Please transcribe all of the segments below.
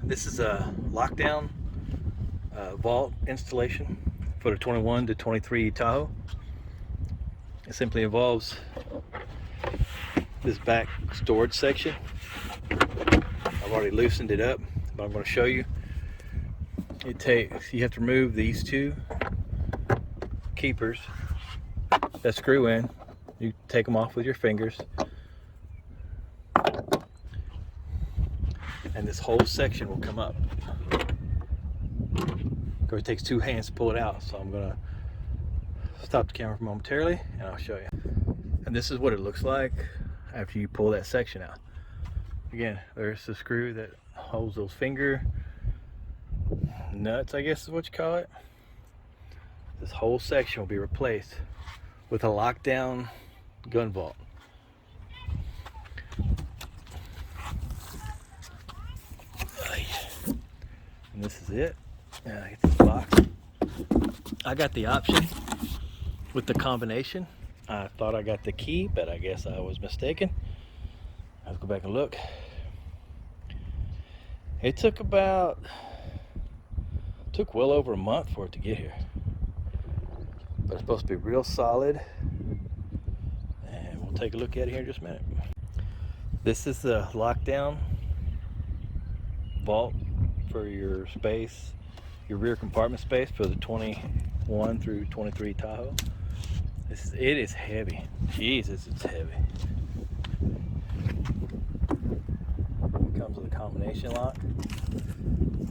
This is a lockdown vault installation for the 21 to 23 Tahoe. It simply involves this back storage section. I've already loosened it up, but I'm going to show you. You have to remove these two keepers that screw in. You take them off with your fingers, and this whole section will come up. It takes two hands to pull it out, so I'm gonna stop the camera momentarily and I'll show you. And this is what it looks like after you pull that section out. Again, there's the screw that holds those finger nuts, I guess is what you call it. This whole section will be replaced with a lockdown gun vault. And this is it. Get this box. I got the option with the combination. I thought I got the key, but I guess I was mistaken. Let's go back and look. It took well over a month for it to get here. But it's supposed to be real solid. And we'll take a look at it here in just a minute. This is the lockdown vault for your space, your rear compartment space for the 21 through 23 Tahoe. It is heavy. Jesus, it's heavy. It comes with a combination lock.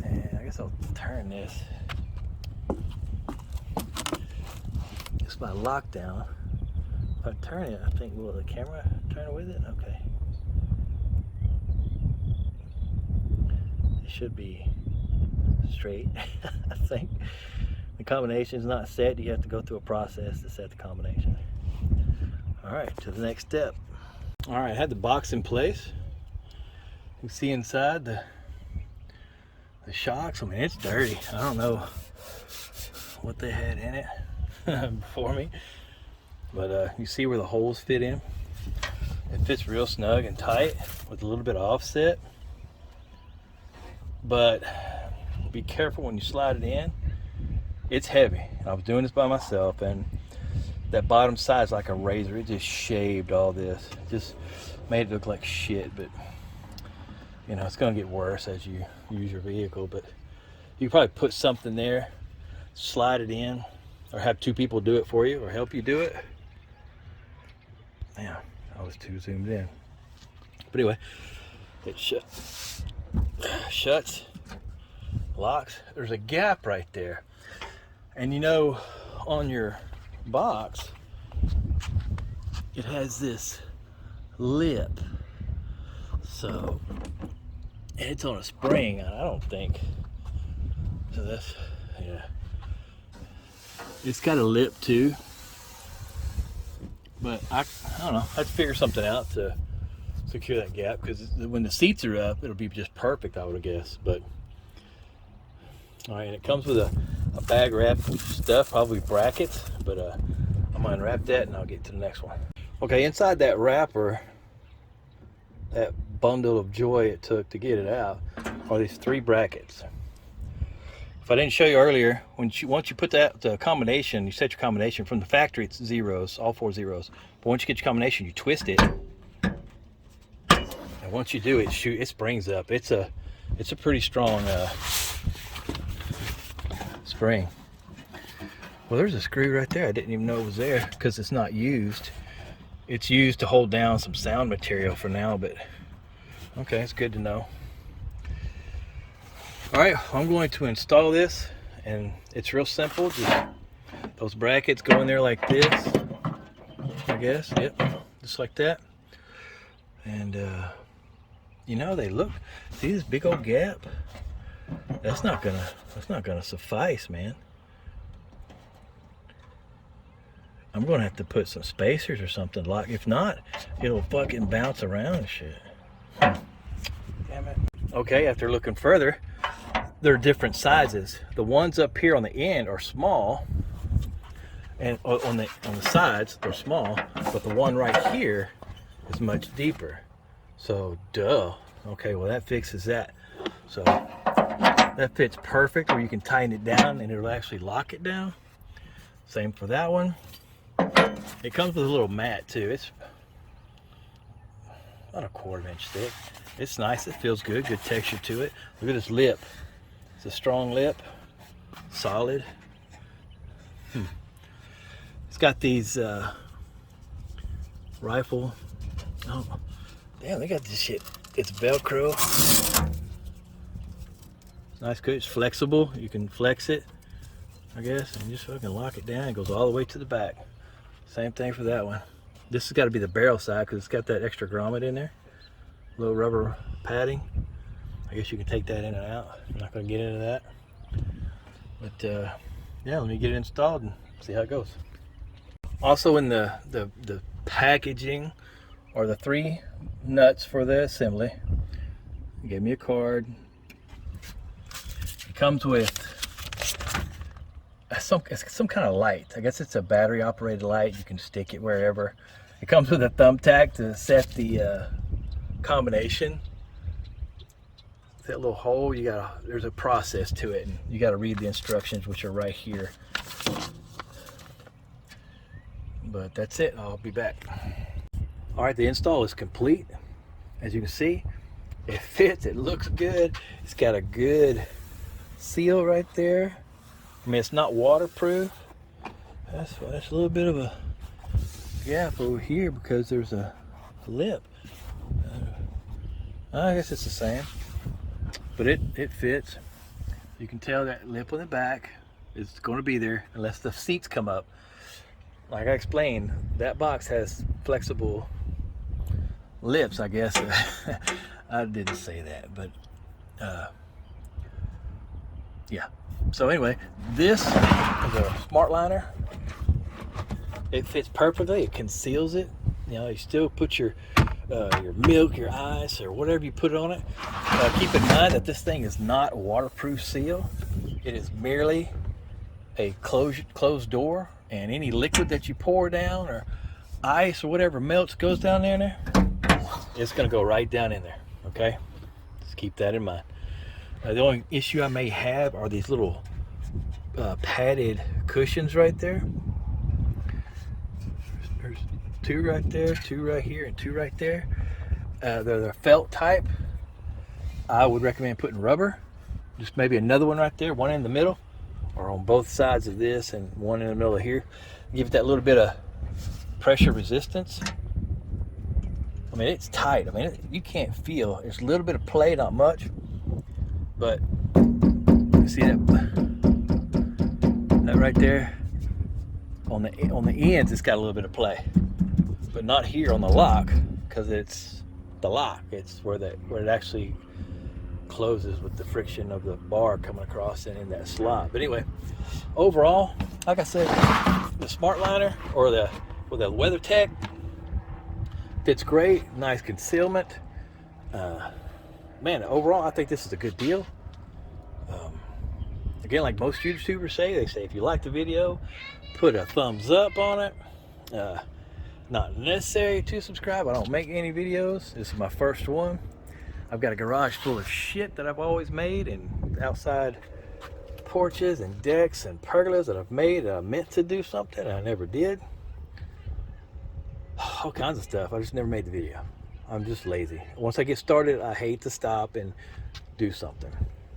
And I guess I'll turn this. It's my lockdown. If I turn it, I think, will the camera turn with it? Okay. It should be straight, I think. The combination is not set. You have to go through a process to set the combination. All right, to the next step. All right, I had the box in place. You can see inside the shocks. I mean, it's dirty. I don't know what they had in it before me, but you see where the holes fit in. It fits real snug and tight with a little bit of offset, but be careful when you slide it in. It's heavy. I was doing this by myself, and that bottom side is like a razor. It just shaved all this. It just made it look like shit, but you know, it's gonna get worse as you use your vehicle. But you can probably put something there, slide it in, or have two people do it for you or help you do it. Yeah, I was too zoomed in. But anyway, it shuts, locks. There's a gap right there. And you know, on your box, it has this lip. So, and it's on a spring, I don't think. So that's, yeah. It's got a lip too. But I don't know, I'd figure something out to secure that gap, because when the seats are up, it'll be just perfect, I would guess. But all right, and it comes with a bag wrap of stuff, probably brackets, but I'm gonna unwrap that and I'll get to the next one. Okay, inside that wrapper, that bundle of joy it took to get it out, are these three brackets. If I didn't show you earlier, once you put the combination, you set your combination from the factory, it's zeros, all four zeros. But once you get your combination, you twist it, and once you do it, it springs up. It's a pretty strong spring. Well, there's a screw right there. I didn't even know it was there because it's not used. It's used to hold down some sound material for now, but okay, it's good to know. All right, I'm going to install this, and it's real simple. Just those brackets go in there like this, I guess. Yep, just like that. And you know, they look. See this big old gap? That's not gonna suffice, man. I'm gonna have to put some spacers or something. Like, if not, it'll fucking bounce around and shit. Damn it. Okay, after looking further, they're different sizes. The ones up here on the end are small, and on the sides they're small, but the one right here is much deeper. So duh. Okay, well that fixes that. So That fits perfect, where you can tighten it down and it'll actually lock it down. Same for that one. It comes with a little mat too. It's about a 1/4 inch thick. It's nice, it feels good, good texture to it. Look at this lip. It's a strong lip, solid. It's got these rifle, oh damn, they got this shit. It's Velcro. Nice, good, it's flexible. You can flex it, I guess, and just fucking lock it down. It goes all the way to the back. Same thing for that one. This has got to be the barrel side because it's got that extra grommet in there. Little rubber padding. I guess you can take that in and out. I'm not going to get into that. But yeah, let me get it installed and see how it goes. Also in the packaging are the 3 nuts for the assembly. They gave me a card. It comes with some kind of light. I guess it's a battery operated light. You can stick it wherever. It comes with a thumbtack to set the combination. That little hole, there's a process to it, and you gotta read the instructions, which are right here. But that's it, I'll be back. All right, the install is complete. As you can see, it fits, it looks good. It's got a good seal right there. I mean, it's not waterproof. That's a little bit of a gap over here because there's a lip. I guess it's the same, but it fits. You can tell that lip on the back is going to be there unless the seats come up. Like I explained, that box has flexible lips, I guess. I didn't say that, but yeah. So anyway, this is a smart liner. It fits perfectly. It conceals it. You know, you still put your milk, your ice, or whatever you put on it. Keep in mind that this thing is not a waterproof seal. It is merely a closed door, and any liquid that you pour down or ice or whatever melts goes down there, it's going to go right down in there. Okay, just keep that in mind. The only issue I may have are these little padded cushions right there. There's 2 right there, 2 right here, and 2 right there. They're felt type. I would recommend putting rubber. Just maybe another one right there, one in the middle, or on both sides of this, and one in the middle of here. Give it that little bit of pressure resistance. I mean, it's tight. I mean, you can't feel. There's a little bit of play, not much, but you see that right there on the ends. It's got a little bit of play, but not here on the lock, because it's the lock. It's where it actually closes with the friction of the bar coming across and in that slot. But anyway, overall, like I said, the smart liner or the WeatherTech fits great. Nice concealment. Man, overall, I think this is a good deal. Again, like most YouTubers say, if you like the video, put a thumbs up on it. Not necessary to subscribe. I don't make any videos. This is my first one. I've got a garage full of shit that I've always made, and outside porches and decks and pergolas that I've made that I meant to do something and I never did. All kinds of stuff. I just never made the video. I'm just lazy. Once I get started, I hate to stop and do something.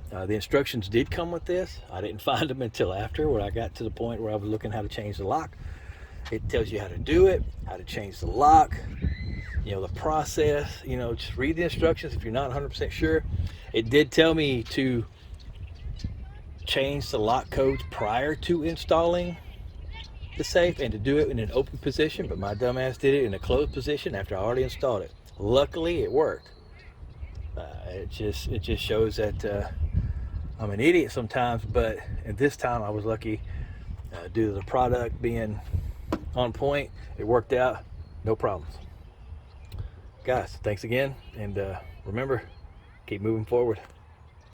The instructions did come with this. I didn't find them until after, when I got to the point where I was looking how to change the lock. It tells you how to do it, how to change the lock, you know, the process. You know, just read the instructions if you're not 100% sure. It did tell me to change the lock codes prior to installing the safe and to do it in an open position, but my dumbass did it in a closed position after I already installed it. Luckily, it worked. It just shows that I'm an idiot sometimes, but at this time I was lucky due to the product being on point. It worked out, no problems. Guys, thanks again, and remember, keep moving forward.